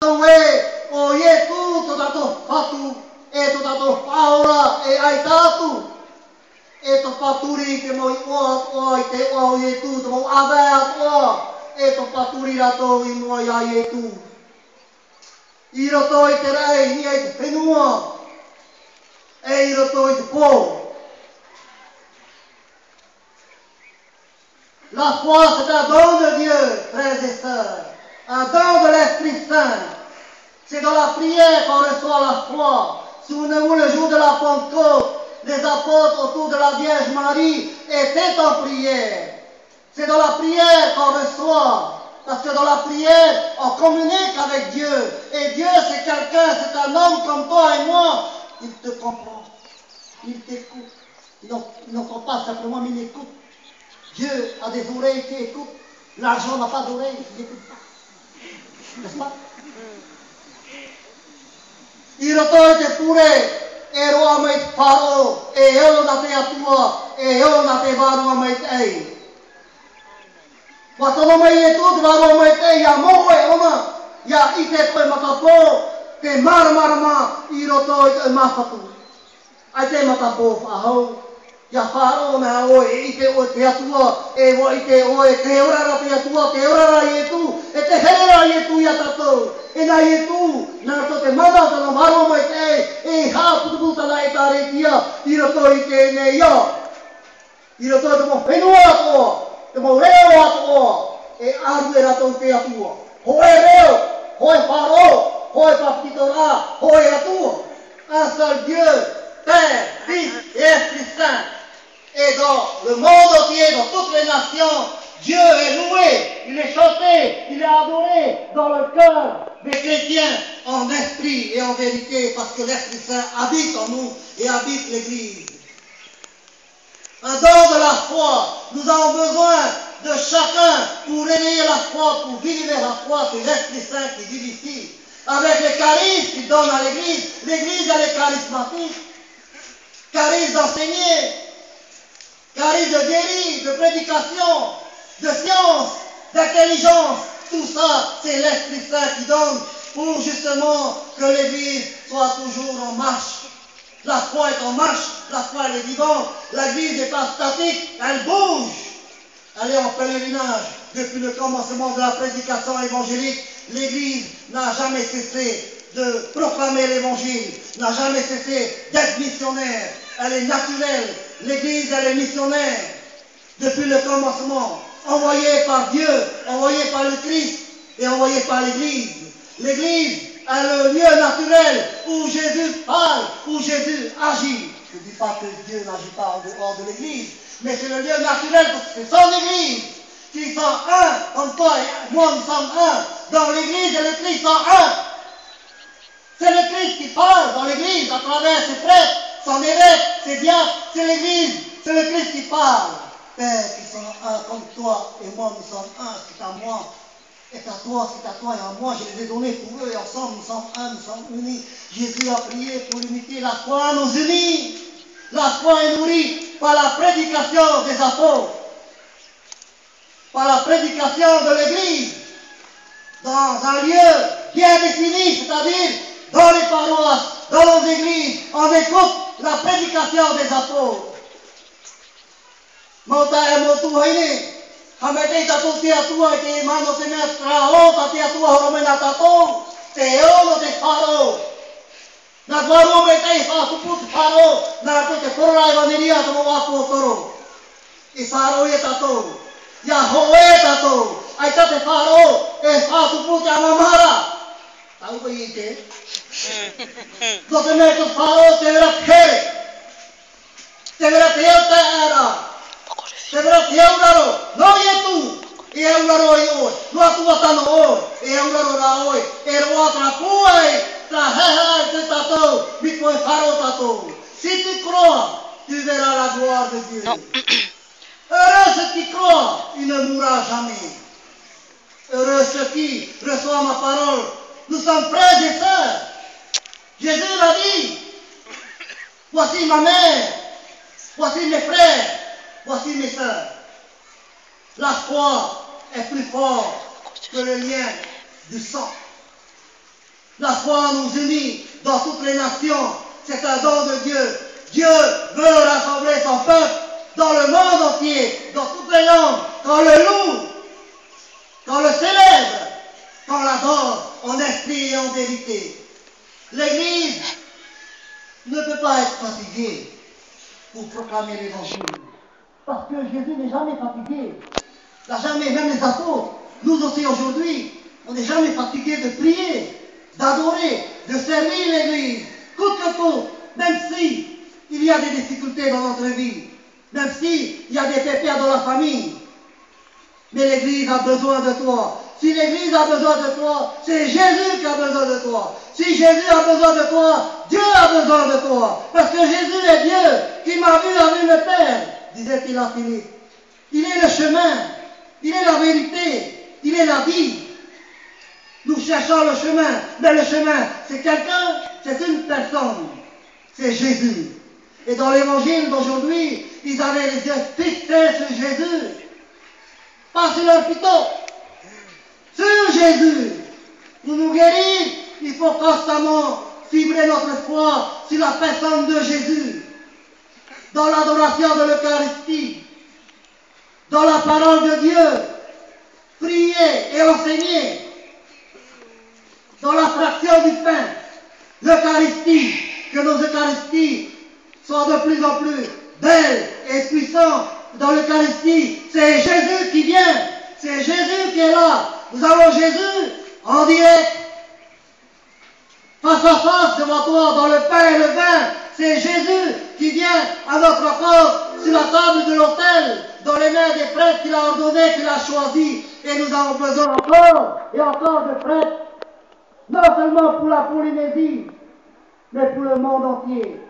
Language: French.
o Yesu to tato patu e to tato paura e ai tatu e to paturi te mo o te o Yesu to mo ava o e to paturi rato I mo ia Yesu I roto I te rei ni ai te penua e I roto I te po. La foi, c'est un don de Dieu, frères et sœurs. Un don de l'Esprit Saint. C'est dans la prière qu'on reçoit la foi. Souvenez-vous le jour de la Pentecôte, les apôtres autour de la Vierge Marie étaient en prière. C'est dans la prière qu'on reçoit. Parce que dans la prière, on communique avec Dieu. Et Dieu, c'est quelqu'un, c'est un homme comme toi et moi. Il te comprend. Il t'écoute. Il n'entend pas simplement, mais il écoute. Dieu a des oreilles qui écoutent. L'argent n'a pas d'oreilles, il n'écoute pas. N'est-ce pas? Il retourne de pure, et roi mait paro, et eu na te atua, et eu na te varua mait ei. Watono mai e tu, te varua mait ei, ya moe ona, ya ite koe matapo, te marmarama, I rotoi te mafatu. Ai te matapo whahau. Ya wharo na oe, I te oe te atua, e wa I te oe, te orara te atua, te orara I e tu, e te herera I e tu ia tatou. E na I e tu, nā to te mana tana maro mai te e hā putuputa na e tāre tia, I roto I te ne ia. I roto te mo whenua atoa, te mo reo atoa, e aru e rato te atua. Hoe reo, hoe wharo, hoe papitora, hoe atua. Un seul Dieu, Père, Fils et Esprit Saint. Et dans le monde entier, dans toutes les nations, Dieu est loué, il est chanté, il est adoré dans le cœur des chrétiens en esprit et en vérité, parce que l'Esprit Saint habite en nous et habite l'Église. Un don de la foi, nous avons besoin de chacun pour réveiller la foi, pour vivre la foi, c'est l'Esprit Saint qui vivifie. Avec les charismes qu'il donne à l'Église, l'Église elle est charismatique, charisme d'enseigner, charisme de guérir, de prédication, de science, d'intelligence, tout ça, c'est l'Esprit Saint qui donne pour justement que l'Église soit toujours en marche. La foi est en marche, la foi elle est vivante, l'Église n'est pas statique, elle bouge. Elle est en pèlerinage. Depuis le commencement de la prédication évangélique, l'Église n'a jamais cessé de proclamer l'Évangile, n'a jamais cessé d'être missionnaire. Elle est naturelle. L'Église, elle est missionnaire. Depuis le commencement, envoyée par Dieu, envoyée par le Christ et envoyée par l'Église. L'Église est le lieu naturel où Jésus parle, où Jésus agit. Je ne dis pas que Dieu n'agit pas en dehors de l'Église, mais c'est le lieu naturel parce que c'est son Église qui sont un, comme toi et moi nous sommes un. Dans l'Église et le Christ sont un. C'est le Christ qui parle dans l'Église à travers ses prêtres, son évêque, ses diacres, c'est l'Église, c'est le Christ qui parle. Père, qui sont un comme toi et moi nous sommes un, c'est à moi. Et à toi, c'est à toi et à moi, je les ai donnés pour eux et ensemble nous sommes un, nous sommes unis. Jésus a prié pour l'unité, la foi nous unit. La foi est nourrie par la prédication des apôtres, par la prédication de l'Église, dans un lieu bien défini, c'est-à-dire dans les paroisses, dans nos églises, on écoute la prédication des apôtres. Mauta e motu haine, hamete tato te atua te mano te mea trao, ta te atua horomena tato, te ono te wharo. Na wharo me tei whakupu te wharo, na te te korora e waneria te mo wapo toro. I wharo e tato, ia ho e tato, ai ta te wharo e whakupu te amamara. Tau ko i te. Do te mea te wharo te vera pere, te vera te eo te era. Te vera te auraro, no i e tu, e auraro i oe, no atu atano oe, e auraro ra oe, e roa tra puai, tra heha te tatou, mi koe wharo tatou. Si tu crois, tu verras la gloire de Dieu. Heureux ceux qui croient, il ne mourra jamais. Heureux ceux qui reçoivent ma parole. Nous sommes frères et sœurs. Jésus l'a dit. Voici ma mère, voici mes frères. Voici mes sœurs. La foi est plus forte que le lien du sang. La foi nous unit dans toutes les nations. C'est un don de Dieu. Dieu veut rassembler son peuple dans le monde entier, dans toutes les langues, qu'on le loue, qu'on le célèbre, qu'on l'adore en esprit et en vérité. L'Église ne peut pas être fatiguée pour proclamer l'Évangile. Parce que Jésus n'est jamais fatigué. Il n'a jamais, même les apôtres, nous aussi aujourd'hui, on n'est jamais fatigué de prier, d'adorer, de servir l'Église, coûte que coûte, même si il y a des difficultés dans notre vie, même si il y a des pépins dans la famille. Mais l'Église a besoin de toi. Si l'Église a besoin de toi, c'est Jésus qui a besoin de toi. Si Jésus a besoin de toi, Dieu a besoin de toi. Parce que Jésus est Dieu. Qui m'a vu a vu le Père, disait-il à Philippe. Il est le chemin, il est la vérité, il est la vie. Nous cherchons le chemin, mais le chemin, c'est quelqu'un, c'est une personne. C'est Jésus. Et dans l'évangile d'aujourd'hui, ils avaient les yeux fixés sur Jésus. Pas sur leur pitot. Sur Jésus. Pour nous guérir, il faut constamment fibrer notre foi sur la personne de Jésus. Dans l'adoration de l'Eucharistie. Dans la parole de Dieu. Prier et enseigner. Dans la fraction du pain. L'Eucharistie. Que nos Eucharisties soient de plus en plus belles et puissantes. Dans l'Eucharistie, c'est Jésus qui vient. C'est Jésus qui est là. Nous avons Jésus en direct. Face à face devant toi, dans le pain et le vin. C'est Jésus qui vient à notre rencontre sur la table de l'autel, dans les mains des prêtres qu'il a ordonnés, qu'il a choisis. Et nous avons besoin encore et encore de prêtres. Non seulement pour la Polynésie, mais pour le monde entier.